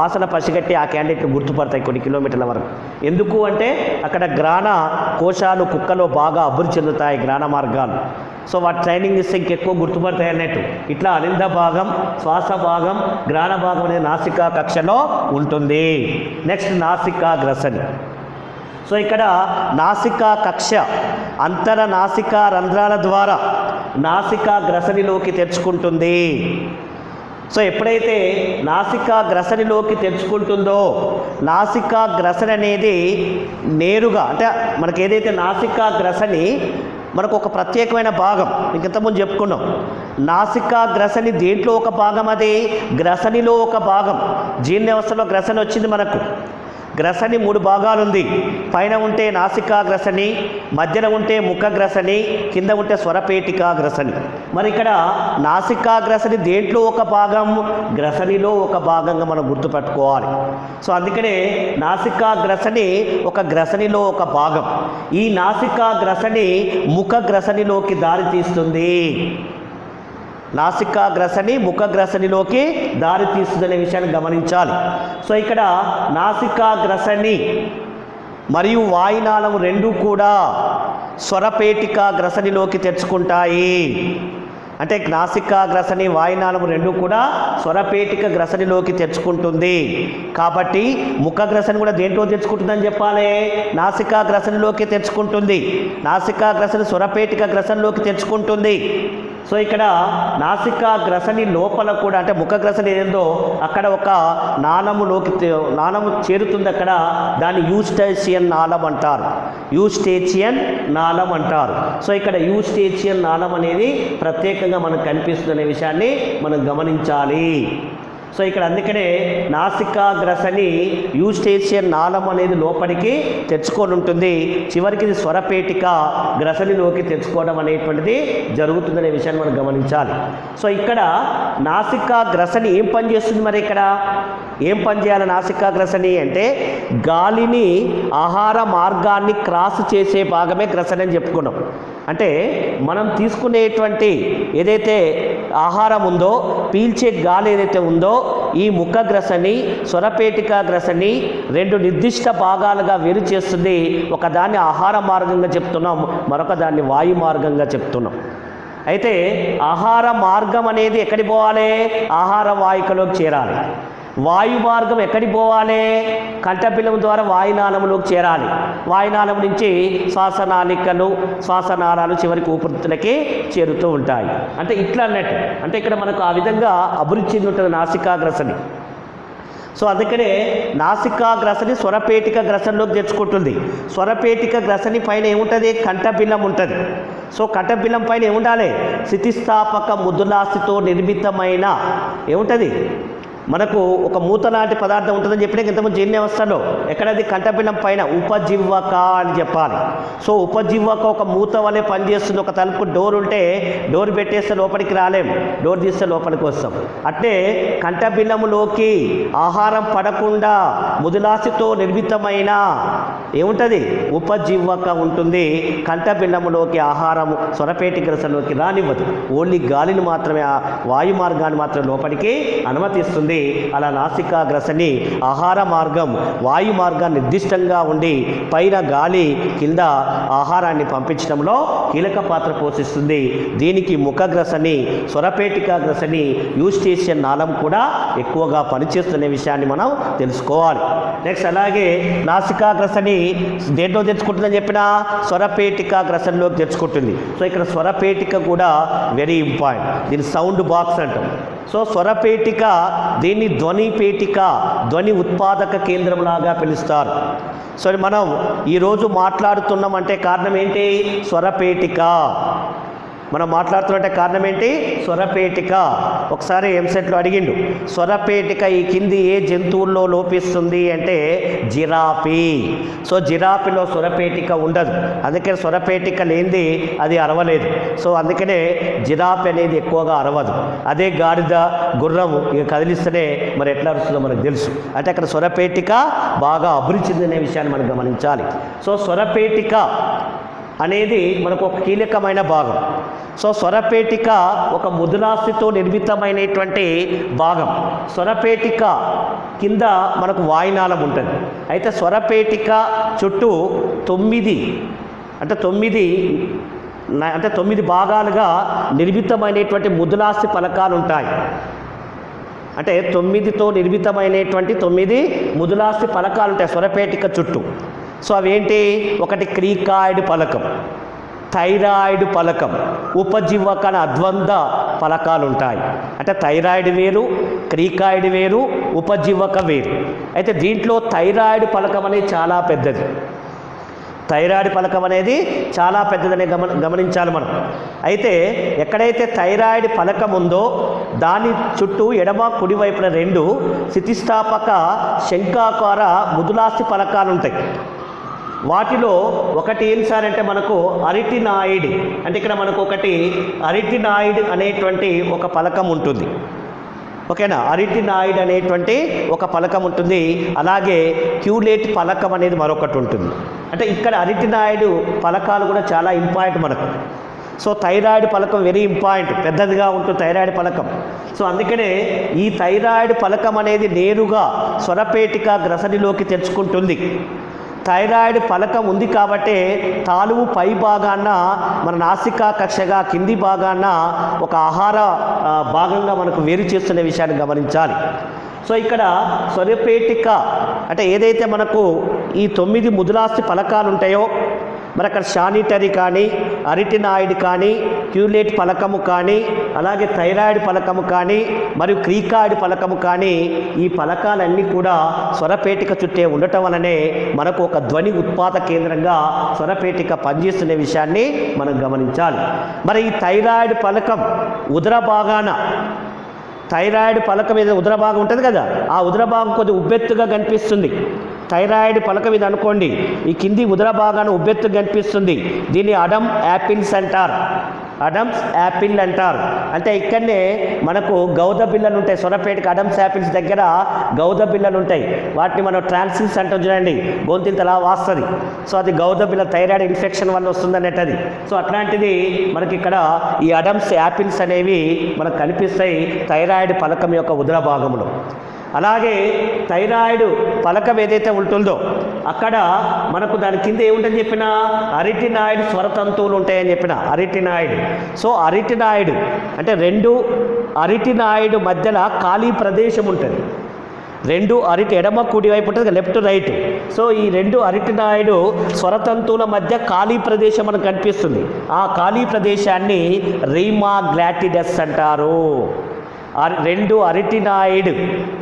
వాసన పసిగట్టి ఆ క్యాండిడేట్ని గుర్తుపడతాయి కొన్ని కిలోమీటర్ల వరకు. ఎందుకు అంటే అక్కడ గ్రాణ కోశాలు కుక్కలో బాగా అభివృద్ధి చెందుతాయి, గ్రాణ మార్గాలు. సో వాటి ట్రైనింగ్ ఇస్తే ఇంకెక్కువ గుర్తుపడతాయి అన్నట్టు. ఇట్లా అనింద భాగం, శ్వాస భాగం, గ్రాణ భాగం అనేది నాసికా కక్షలో ఉంటుంది. నెక్స్ట్ నాసికా గ్రసని. సో ఇక్కడ నాసికా కక్ష అంతర నాసికా రంధ్రాల ద్వారా నాసికా గ్రసనిలోకి తెచ్చుకుంటుంది. సో ఎప్పుడైతే నాసికా గ్రసనిలోకి తెచ్చుకుంటుందో నాసికా గ్రసని అనేది నేరుగా అంటే మనకు ఏదైతే నాసికా గ్రసని మనకు ఒక ప్రత్యేకమైన భాగం, ఇంతకుముందు చెప్పుకున్నాం. నాసికా గ్రసని దేంట్లో ఒక భాగం, అది గ్రసనిలో ఒక భాగం. జీర్ణ వ్యవస్థలో గ్రసని వచ్చింది మనకు. గ్రసని 3 భాగాలు ఉంది. పైన ఉంటే నాసికా గ్రసని, మధ్యలో ఉంటే ముఖ గ్రసని, కింద ఉంటే స్వరపేటికా గ్రసని. మరి ఇక్కడ నాసికా గ్రసని దేంట్లో ఒక భాగం, గ్రసనిలో ఒక భాగంగా మనం గుర్తుపెట్టుకోవాలి. సో అందుకనే నాసికా గ్రసని ఒక గ్రసనిలో ఒక భాగం. ఈ నాసికా గ్రసని ముఖ గ్రసనిలోకి దారి తీస్తుంది. నాసికా గ్రసని ముఖ గ్రసనిలోకి దారి తీస్తుందనే విషయాన్ని గమనించాలి. సో ఇక్కడ నాసికా గ్రసని మరియు వాయునాళం రెండూ కూడా స్వరపేటికా గ్రసనిలోకి తెచ్చుకుంటాయి. అంటే నాసికా గ్రసని వాయునాళం రెండూ కూడా స్వరపేటిక గ్రసనిలోకి తెచ్చుకుంటుంది. కాబట్టి ముఖ గ్రసని కూడా దేంట్లో తెచ్చుకుంటుందని చెప్పాలి, నాసికా గ్రసనిలోకి తెచ్చుకుంటుంది. నాసికా గ్రసని స్వరపేటిక గ్రసనిలోకి తెచ్చుకుంటుంది. సో ఇక్కడ నాసికా గ్రసని లోపల కూడా అంటే ముఖ గ్రసని ఏదో అక్కడ ఒక నాళము చేరుతుంది. అక్కడ దాన్ని యూస్టేచియన్ నాళం అంటారు. యూస్టేచియన్ నాళం అంటారు. సో ఇక్కడ యూస్టేచియన్ నాళం అనేది ప్రత్యేకంగా మనకు కనిపిస్తుంది అనే విషయాన్ని మనం గమనించాలి. సో ఇక్కడ అందుకనే నాసికా గ్రసని యూస్టేచియన్ నాళం అనేది లోపలికి తెచ్చుకొని ఉంటుంది. చివరికి ఇది స్వరపేటిక గ్రసనిలోకి తెచ్చుకోవడం అనేటువంటిది జరుగుతుందనే విషయాన్ని మనం గమనించాలి. సో ఇక్కడ నాసికా గ్రసని ఏం పని చేస్తుంది, మరి ఇక్కడ ఏం పని చేయాలి నాసికా గ్రసని అంటే గాలిని ఆహార మార్గాన్ని క్రాస్ చేసే భాగమే గ్రసని అని చెప్పుకున్నాం. అంటే మనం తీసుకునేటువంటి ఏదైతే ఆహారం ఉందో, పీల్చే గాలి ఏదైతే ఉందో, ఈ ముఖ గ్రసని స్వరపేటికా గ్రసని 2 నిర్దిష్ట భాగాలుగా వేరు చేస్తుంది. ఒకదాన్ని ఆహార మార్గంగా చెప్తున్నాం, మరొక దాన్ని వాయు మార్గంగా చెప్తున్నాం. అయితే ఆహార మార్గం అనేది ఎక్కడికి పోవాలి, ఆహార వాహికలోకి చేరాలి. వాయు మార్గం ఎక్కడికి పోవాలి, కంఠపిలం ద్వారా వాయునాళంలోకి చేరాలి. వాయునాళం నుంచి శ్వాసనాళికలు, శ్వాసనాళాలు చివరికి ఊపిరితిత్తులకి చేరుతూ ఉంటాయి. అంటే ఇట్లా అన్నట్టు. అంటే ఇక్కడ మనకు ఆ విధంగా అభివృద్ధి చెంది ఉంటుంది నాసికా గ్రసని. సో అందుకనే నాసికా గ్రసని స్వరపేటిక గ్రసనిలోకి తెచ్చుకుంటుంది. స్వరపేటిక గ్రసని పైన ఏముంటుంది, కంఠబిలం ఉంటుంది. సో కంఠబిలం పైన ఏముండాలి, స్థితిస్థాపక ముద్దులాస్థితో నిర్మితమైన ఏముంటుంది, మనకు ఒక మూత లాంటి పదార్థం ఉంటుందని చెప్పినా ఇంతకుముందు జీర్ణ వ్యవస్థలో ఎక్కడది కంఠబిలం పైన ఉపజివ్వక అని చెప్పాలి. సో ఉపజివ్వక ఒక మూత వలె పనిచేస్తుంది. ఒక తలుపు డోర్ ఉంటే డోర్ పెట్టేస్తే లోపలికి రాలేం, డోర్ తీస్తే లోపలికి వస్తాం. అంటే కంఠబిలములోకి ఆహారం పడకుండా ముదులాసితో నిర్మితమైన ఏముంటుంది, ఉపజివ్వక ఉంటుంది. కంఠబిలములోకి ఆహారం స్వరపేటి గ్రసలోకి రానివ్వదు. ఓన్లీ గాలిని మాత్రమే, వాయు మార్గాన్ని మాత్రమే లోపలికి అనుమతిస్తుంది. అలా నాసికా గ్రసని ఆహార మార్గం వాయు మార్గం నిర్దిష్టంగా ఉండి పైన గాలి కింద ఆహారాన్ని పంపించడంలో కీలక పాత్ర పోషిస్తుంది. దీనికి ముఖ గ్రసని స్వరపేటికా గ్రసని యూస్టేచియన్ నాళం కూడా ఎక్కువగా పనిచేస్తున్న విషయాన్ని మనం తెలుసుకోవాలి. నెక్స్ట్ అలాగే నాసికా గ్రసని దేంట్లో తెచ్చుకుంటుందని చెప్పినా స్వరపేటికా గ్రసనిలోకి తెచ్చుకుంటుంది. సో ఇక్కడ స్వరపేటిక కూడా వెరీ ఇంపార్టెంట్. దీని సౌండ్ బాక్స్ అంటాం. సో స్వరపేటిక, దీన్ని ధ్వనిపేటిక, ధ్వని ఉత్పాదక కేంద్రంలాగా పిలుస్తారు. సో మనం ఈరోజు మాట్లాడుతున్నామంటే కారణం ఏంటి, స్వరపేటిక. మనం మాట్లాడుతున్నట్టే కారణం ఏంటి, స్వరపేటిక. ఒకసారి ఎంసెట్లో అడిగిండు, స్వరపేటిక ఈ కింది ఏ జంతువుల్లో లోపిస్తుంది అంటే జిరాఫీ. సో జిరాఫీలో స్వరపేటిక ఉండదు, అందుకని స్వరపేటిక లేనిది అది అరవలేదు. సో అందుకనే జిరాఫీ అనేది ఎక్కువగా అరవదు. అదే గాడిద, గుర్రం ఇక కదిలిస్తేనే మరి ఎట్లా అరుస్తుందో మనకు తెలుసు. అంటే అక్కడ స్వరపేటిక బాగా అభివృద్ధి చెందిన విషయాన్ని మనం గమనించాలి. సో స్వరపేటిక అనేది మనకు ఒక కీలకమైన భాగం. సో స్వరపేటిక ఒక ముదులాస్థితో నిర్మితమైనటువంటి భాగం. స్వరపేటిక కింద మనకు వాయునాళం ఉంటుంది. అయితే స్వరపేటిక చుట్టూ 9 భాగాలుగా నిర్మితమైనటువంటి ముదులాస్థి ఫలకాలు ఉంటాయి. అంటే 9తో నిర్మితమైనటువంటి 9 ముదులాస్థి ఫలకాలు ఉంటాయి స్వరపేటిక చుట్టూ. సో అవేంటి? ఒకటి క్రీకాయిడ్ ఫలకం, థైరాయిడ్ ఫలకం, ఉపజీవక అద్వంద్వ ఫలకాలు ఉంటాయి. అంటే థైరాయిడ్ వేరు, క్రీకాయిడ్ వేరు, ఉపజీవక వేరు. అయితే దీంట్లో థైరాయిడ్ ఫలకం అనేది చాలా పెద్దది. థైరాయిడ్ ఫలకం అనేది చాలా పెద్దదని గమనించాలి మనం. అయితే ఎక్కడైతే థైరాయిడ్ ఫలకం ఉందో దాని చుట్టూ ఎడమ కుడివైపున 2 స్థితిస్థాపక శంఖాకార ముదులాస్థి ఫలకాలు ఉంటాయి. వాటిలో ఒకటి ఏం సార్ అంటే మనకు అరిటినాయిడ్, అంటే ఇక్కడ మనకు ఒకటి అరిటినాయిడ్ అనేటువంటి ఒక ఫలకం ఉంటుంది. ఓకేనా? అరిటినాయిడ్ అనేటువంటి ఒక ఫలకం ఉంటుంది. అలాగే క్యూలేట్ ఫలకం అనేది మరొకటి ఉంటుంది. అంటే ఇక్కడ అరిటినాయిడ్ ఫలకాలు కూడా చాలా ఇంపార్టెంట్ మనకు. సో థైరాయిడ్ ఫలకం వెరీ ఇంపార్టెంట్, పెద్దదిగా ఉంటుంది థైరాయిడ్ ఫలకం. సో అందుకనే ఈ థైరాయిడ్ ఫలకం అనేది నేరుగా స్వరపేటిక గ్రసనిలోకి తెచ్చుకుంటుంది. థైరాయిడ్ ఫలకం ఉంది కాబట్టి తాలువు పై భాగాన మన నాసికా కక్షగా కింది భాగాన ఒక ఆహార భాగంగా మనకు వేరు చేస్తున్న విషయాన్ని గమనించాలి. సో ఇక్కడ స్వరపేటిక అంటే ఏదైతే మనకు ఈ 9 ముదులాస్థి ఫలకాలు ఉంటాయో మరి అక్కడ శానిటరీ కానీ, అరిటినాయిడ్ కానీ, క్యూలేట్ ఫలకము కానీ, అలాగే థైరాయిడ్ ఫలకము కానీ, మరియు క్రీకాయిడ్ ఫలకము కానీ, ఈ ఫలకాలన్నీ కూడా స్వరపేటిక చుట్టే ఉండటం వలనే మనకు ఒక ధ్వని ఉత్పాద కేంద్రంగా స్వరపేటిక పనిచేస్తున్న విషయాన్ని మనం గమనించాలి. మరి ఈ థైరాయిడ్ ఫలకం ఉదర భాగాన, థైరాయిడ్ ఫలకం మీద ఉదర భాగం ఉంటుంది కదా, ఆ ఉదర భాగం కొద్దిగా ఉబ్బెత్తుగా కనిపిస్తుంది. థైరాయిడ్ ఫలకం ఇది అనుకోండి, ఈ కింది ఉదర భాగాన్ని ఉబ్బెత్తు కనిపిస్తుంది. దీన్ని అడమ్ యాపిల్స్ అంటారు. అడమ్స్ యాపిల్ అంటారు. అంటే ఇక్కడనే మనకు గౌద బిళ్ళలు ఉంటాయి. స్వరపేటిక అడమ్స్ యాపిల్స్ దగ్గర గౌద బిళ్ళలు ఉంటాయి. వాటిని మనం ట్రాన్సిల్స్ అంటాం చూడండి, గొంతింతలా వాస్తుంది. సో అది గౌద బిళ్ళ థైరాయిడ్ ఇన్ఫెక్షన్ వల్ల వస్తుంది అన్నట్టు. సో అట్లాంటిది మనకి ఇక్కడ ఈ అడమ్స్ యాపిల్స్ అనేవి మనకు కనిపిస్తాయి థైరాయిడ్ ఫలకం యొక్క ఉదర భాగంలో. అలాగే థైరాయిడ్ ఫలకం ఏదైతే ఉంటుందో అక్కడ మనకు దాని కింద ఏముంటుందని చెప్పిన అరిటినాయిడ్ స్వరతంతువులు ఉంటాయని చెప్పిన అరిటినాయిడ్. సో అరిటినాయిడ్ అంటే 2 అరిటినాయిడ్ మధ్యలో ఖాళీ ప్రదేశం ఉంటుంది. 2 ఎడమ కుడి వైపు ఉంటుంది, లెఫ్ట్ రైట్. సో ఈ 2 అరిటినాయిడ్ స్వరతంతువుల మధ్య ఖాళీ ప్రదేశం మనకు కనిపిస్తుంది. ఆ ఖాళీ ప్రదేశాన్ని రీమా గ్లాటిడస్ అంటారు. 2 అరిటినాయిడ్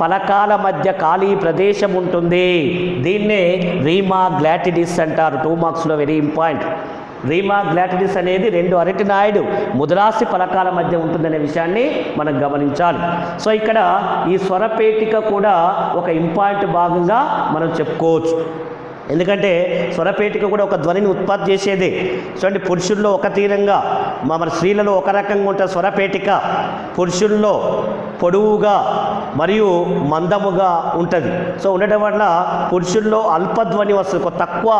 ఫలకాల మధ్య ఖాళీ ప్రదేశం ఉంటుంది. దీన్నే రీమా గ్లాటిడిస్ అంటారు. 2 మార్క్స్లో వెరీ ఇంపార్టెంట్. రీమా గ్లాటిడిస్ అనేది 2 అరిటినాయిడ్ ముదులాస్థి ఫలకాల మధ్య ఉంటుందనే విషయాన్ని మనం గమనించాలి. సో ఇక్కడ ఈ స్వరపేటిక కూడా ఒక ఇంపార్టెంట్ భాగంగా మనం చెప్పుకోవచ్చు. ఎందుకంటే స్వరపేటిక కూడా ఒక ధ్వనిని ఉత్పత్తి చేసేది. చూడండి, పురుషుల్లో ఒక తీరంగా, మన స్త్రీలలో ఒక రకంగా ఉంటుంది స్వరపేటిక. పురుషుల్లో పొడవుగా మరియు మందముగా ఉంటుంది. సో ఉండటం వల్ల పురుషుల్లో అల్పధ్వని వస్తుంది, తక్కువ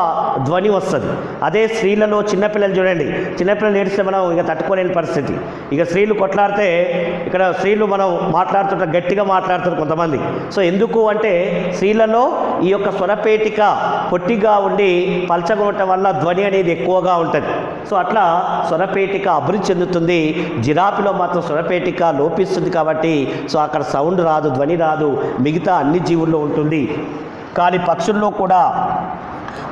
ధ్వని వస్తుంది. అదే స్త్రీలలో చిన్నపిల్లలు చూడండి, చిన్నపిల్లలు ఏడిస్తే మనం ఇక తట్టుకోలేని పరిస్థితి. ఇక స్త్రీలు కొట్లాడితే ఇక్కడ స్త్రీలు మనం మాట్లాడుతుంటే గట్టిగా మాట్లాడుతారు కొంతమంది. సో ఎందుకు అంటే స్త్రీలలో ఈ యొక్క స్వరపేటిక పొట్టిగా ఉండి పల్చగా ఉండటం వల్ల ధ్వని అనేది ఎక్కువగా ఉంటుంది. సో అట్లా స్వరపేటిక అభివృద్ధి చెందుతుంది. జిరాఫీలో మాత్రం స్వరపేటిక లోపిస్తుంది కాబట్టి సో అక్కడ సౌండ్ రాదు, ధ్వని రాదు. మిగతా అన్ని జీవుల్లో ఉంటుంది, కానీ పక్షుల్లో కూడా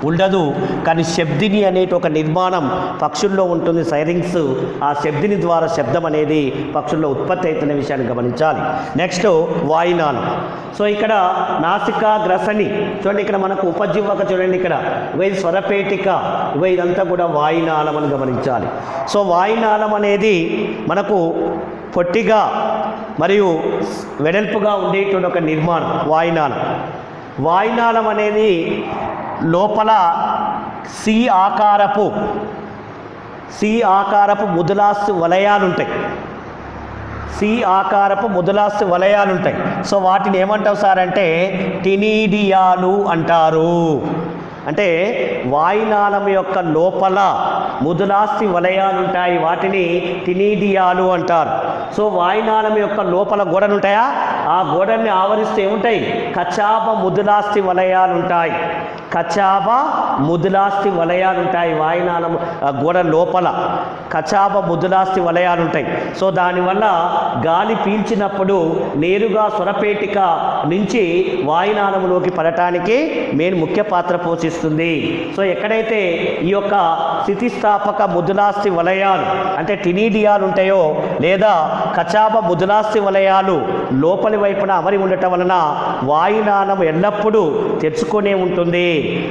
ఉండదు. కానీ శబ్దిని అనేటి ఒక నిర్మాణం పక్షుల్లో ఉంటుంది, సైరింగ్స్. ఆ శబ్దిని ద్వారా శబ్దం అనేది పక్షుల్లో ఉత్పత్తి అవుతున్న విషయాన్ని గమనించాలి. నెక్స్ట్ వాయునాళం. సో ఇక్కడ నాసికా గ్రసని చూడండి, ఇక్కడ మనకు ఉపజీవక చూడండి, ఇక్కడ ఇది స్వరపేటిక, ఇదంతా కూడా వాయునాళం అని గమనించాలి. సో వాయునాళం అనేది మనకు పొట్టిగా మరియు వెడల్పుగా ఉండేటువంటి ఒక నిర్మాణం వాయునాళం. వాయునాళం అనేది లోపల సి ఆకారపు ముదులాస్థి వలయాలు ఉంటాయి. సి ఆకారపు ముదులాస్థి వలయాలు ఉంటాయి. సో వాటిని ఏమంటావు సార్ అంటే టినీడియాలు అంటారు. అంటే వాయునాళం యొక్క లోపల ముదులాస్థి వలయాలు ఉంటాయి, వాటిని టినీడియాలు అంటారు. సో వాయునాళం యొక్క లోపల గోడలు ఉంటాయా, ఆ గోడల్ని ఆవరిస్తే ఏముంటాయి, కచాప ముదులాస్థి వలయాలు ఉంటాయి. కచాప ముదులాస్థి వలయాలు ఉంటాయి వాయునాళం గోడ లోపల, కచాప ముదులాస్థి వలయాలు ఉంటాయి. సో దానివల్ల గాలి పీల్చినప్పుడు నేరుగా స్వరపేటిక నుంచి వాయునాళంలోకి పడటానికి ముఖ్య పాత్ర పోషిస్తుంది. సో ఎక్కడైతే ఈ యొక్క స్థితిస్థాపక ముదులాస్థి వలయాలు అంటే టినీడియాలు ఉంటాయో లేదా కచాప ముదులాస్థి వలయాలు లోపలి వైపున అమరి ఉండటం వలన వాయునాళం ఎల్లప్పుడూ తెచ్చుకొనే ఉంటుంది.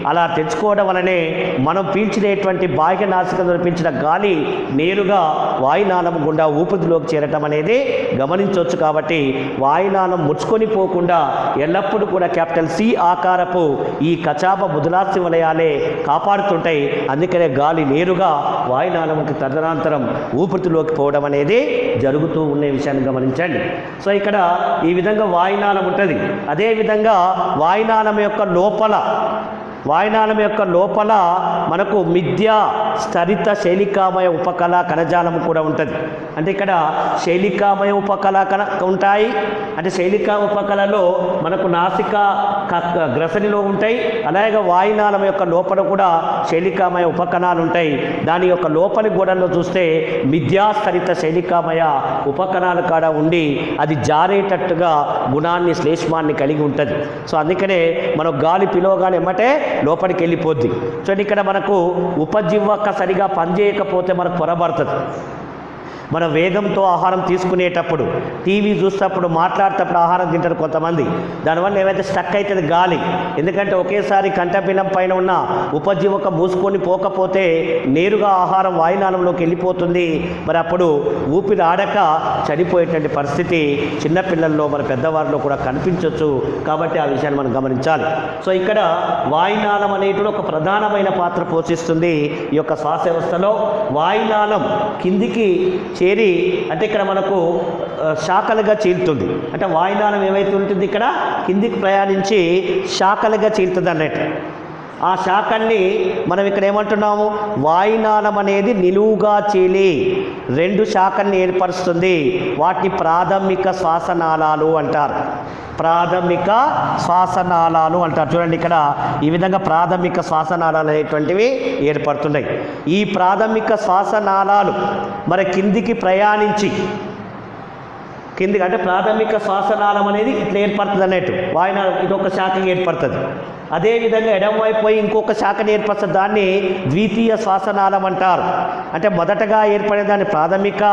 అలా తెచ్చుకోవడం వలనే మనం పీల్చినటువంటి బాహ్య నాసికలో పీల్చిన గాలి నేరుగా వాయునాళం గుండా ఊపిరిలోకి చేరటం అనేది గమనించవచ్చు. కాబట్టి వాయునాళం ముడుచుకొని పోకుండా ఎల్లప్పుడూ కూడా క్యాపిటల్ సి ఆకారపు ఈ కచాప ముదులాస్థి వలయాలే కాపాడుతుంటాయి. అందుకనే గాలి నేరుగా వాయునాళంకి తదనంతరం ఊపిరిలోకి పోవడం అనేది జరుగుతూ ఉండే విషయాన్ని గమనించండి. సో ఇక్కడ ఈ విధంగా వాయునాళం ఉంటుంది. అదేవిధంగా వాయునాళం యొక్క లోపల మనకు మిథ్యా స్థరిత శైలికామయ ఉపకళ కణజాలం కూడా ఉంటుంది. అంటే ఇక్కడ శైలికామయ ఉపకళ ఉంటాయి. అంటే శైలికా ఉపకళలో మనకు నాసిక గ్రసనిలో ఉంటాయి. అలాగే వాయునాళం యొక్క లోపల కూడా శైలికామయ ఉపకణాలు ఉంటాయి. దాని యొక్క లోపలి గోడల్లో చూస్తే మిథ్యాస్థరిత శైలికామయ ఉపకణాలు కాడ ఉండి అది జారేటట్టుగా గుణాన్ని శ్లేష్మాన్ని కలిగి ఉంటుంది. సో అందుకనే మనం గాలి పిలవగానే ఎమ్మటే లోపలికి వెళ్ళిపోద్ది. సో ఇక్కడ మనకు ఉపజీవక సరిగా పనిచేయకపోతే మనకు పొరబడుతుంది. మన వేగంతో ఆహారం తీసుకునేటప్పుడు, టీవీ చూసేటప్పుడు, మాట్లాడేటప్పుడు ఆహారం తింటారు కొంతమంది. దానివల్ల ఏమైతే స్టక్ అవుతుంది గాలి. ఎందుకంటే ఒకేసారి కంఠపిలం పైన ఉన్న ఉపజీవక మూసుకొని పోకపోతే నేరుగా ఆహారం వాయునాళంలోకి వెళ్ళిపోతుంది. మరి అప్పుడు ఊపిరి ఆడక చనిపోయేటువంటి పరిస్థితి చిన్నపిల్లల్లో మరి పెద్దవారిలో కూడా కనిపించవచ్చు. కాబట్టి ఆ విషయాన్ని మనం గమనించాలి. సో ఇక్కడ వాయునాళం అనేటువంటి ఒక ప్రధానమైన పాత్ర పోషిస్తుంది ఈ యొక్క శ్వాస వ్యవస్థలో. వాయునాళం కిందికి చేరి అంటే ఇక్కడ మనకు శాఖలుగా చీలుతుంది. అంటే వాయునాళం ఏమైతే ఉంటుంది ఇక్కడ కిందికి ప్రయాణించి శాఖలుగా చీలుతుంది అన్నట్టు. ఆ శాఖల్ని మనం ఇక్కడ ఏమంటున్నాము, వాయునాళం అనేది నిలువుగా చీలి 2 శాఖల్ని ఏర్పరుస్తుంది. వాటిని ప్రాథమిక శ్వాసనాళాలు అంటారు. ప్రాథమిక శ్వాసనాళాలు అంటారు. చూడండి ఇక్కడ ఈ విధంగా ప్రాథమిక శ్వాసనాళాలు అనేటువంటివి ఏర్పడుతున్నాయి. ఈ ప్రాథమిక శ్వాసనాళాలు మరి కిందికి ప్రయాణించి అంటే ప్రాథమిక శ్వాసనాళం అనేది ఇట్లా ఏర్పడుతుంది అన్నట్టు. వాయునాళం ఇదొక శాఖగా ఏర్పడుతుంది. అదేవిధంగా ఎడమవైపు పోయి ఇంకొక శాఖను ఏర్పరుస్తుంది. దాన్ని ద్వితీయ శ్వాసనాళం అంటారు. అంటే మొదటగా ఏర్పడేదాన్ని ప్రాథమిక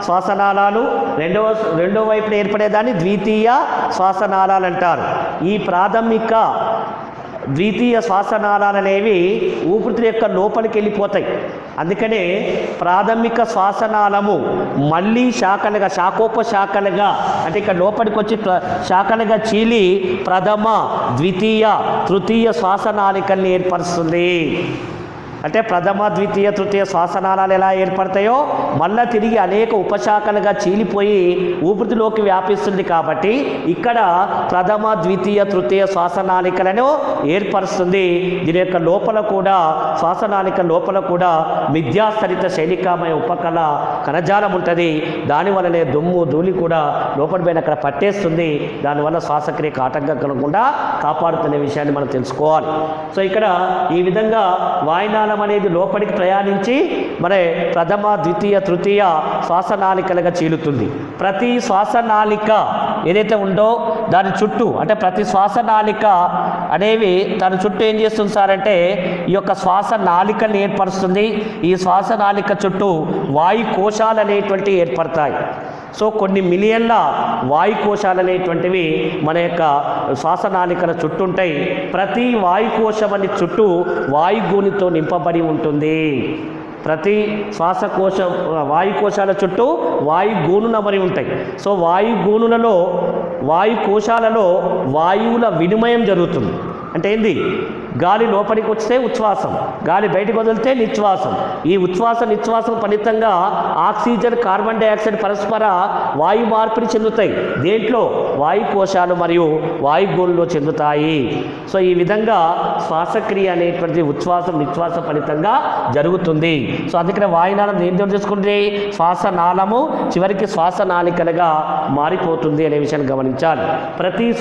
శ్వాసనాళాలు, రెండో వైపున ఏర్పడేదాన్ని ద్వితీయ శ్వాసనాళాలు అంటారు. ఈ ప్రాథమిక ద్వితీయ శ్వాసనాళాలు అనేవి ఊపిరితిత్తుల యొక్క లోపలికి వెళ్ళిపోతాయి. అందుకనే ప్రాథమిక శ్వాసనాళము మళ్ళీ శాఖోపశాఖలుగా అంటే ఇక్కడ లోపలికి వచ్చి శాఖలుగా చీలి ప్రథమ, ద్వితీయ, తృతీయ శ్వాసనాళికల్ని ఏర్పరుస్తుంది. అంటే ప్రథమ, ద్వితీయ, తృతీయ శ్వాసనాళాలు ఎలా ఏర్పడతాయో మళ్ళీ తిరిగి అనేక ఉపశాఖలుగా చీలిపోయి ఊపిరితిత్తులోకి వ్యాపిస్తుంది. కాబట్టి ఇక్కడ ప్రథమ, ద్వితీయ, తృతీయ శ్వాసనాళికలను ఏర్పరుస్తుంది. దీని యొక్క లోపల కూడా శ్వాసనాళిక లోపల కూడా మిథ్యాస్థరిత శైలికామయ ఉపకళ కణజాలం ఉంటుంది. దానివల్లనే దుమ్ము, ధూళి కూడా లోపలి పైన అక్కడ పట్టేస్తుంది. దానివల్ల శ్వాసక్రియకు ఆటంకం కలగకుండా కాపాడుతున్న విషయాన్ని మనం తెలుసుకోవాలి. సో ఇక్కడ ఈ విధంగా వాయునాళం అనేది లోపలికి ప్రయాణించి మరి ప్రథమ, ద్వితీయ, తృతీయ శ్వాసనాళికలుగా చీలుతుంది. ప్రతి శ్వాసనాళిక ఏదైతే ఉందో దాని చుట్టూ అంటే ప్రతి శ్వాసనాళిక అనేవి దాని చుట్టూ ఏం చేస్తుంది సార్ అంటే ఈ యొక్క శ్వాసనాళికల్ని ఏర్పరుస్తుంది. ఈ శ్వాసనాళిక చుట్టూ వాయు కోశాలు అనేటువంటివి ఏర్పడతాయి. సో కొన్ని మిలియన్ల వాయుకోశాలు అనేటువంటివి మన యొక్క శ్వాసనాళికల చుట్టూ ఉంటాయి. ప్రతి వాయుకోశం అని చుట్టూ వాయుగూనితో నింపబడి ఉంటుంది. ప్రతి వాయుకోశాల చుట్టూ వాయుగూనులు అమరి ఉంటాయి. సో వాయుకోశాలలో వాయువుల వినిమయం జరుగుతుంది. అంటే ఏంది, గాలి లోపలికి వస్తే ఉచ్ఛ్వాసం, గాలి బయటకు వదిలితే నిశ్వాసం. ఈ ఉచ్ఛ్వాస నిశ్వాసం ఫలితంగా ఆక్సిజన్ కార్బన్ డైఆక్సైడ్ పరస్పర వాయు మార్పిడి చెందుతాయి. దేంట్లో? వాయు కోశాలు మరియు వాయుగోళంలో చెందుతాయి. సో ఈ విధంగా శ్వాసక్రియ అనేటువంటి ఉచ్ఛ్వాసం నిశ్వాసం ఫలితంగా జరుగుతుంది. సో అందుకనే వాయునాళం దేంతో చేసుకుంటే శ్వాసనాళము చివరికి శ్వాసనాళికలుగా మారిపోతుంది అనే విషయాన్ని గమనించాలి. ప్రతి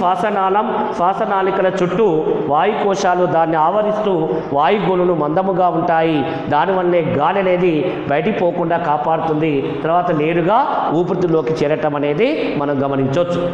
శ్వాసనాళికల చుట్టూ వాయు కోశాలు దాన్ని ఆవరిస్తూ వాయుగోళులు మందముగా ఉంటాయి. దానివల్లే గాలి అనేది బయటికి పోకుండా కాపాడుతుంది. తర్వాత నేరుగా ఊపిరితిత్తులోకి చేరటం అనేది మనం గమనించవచ్చు.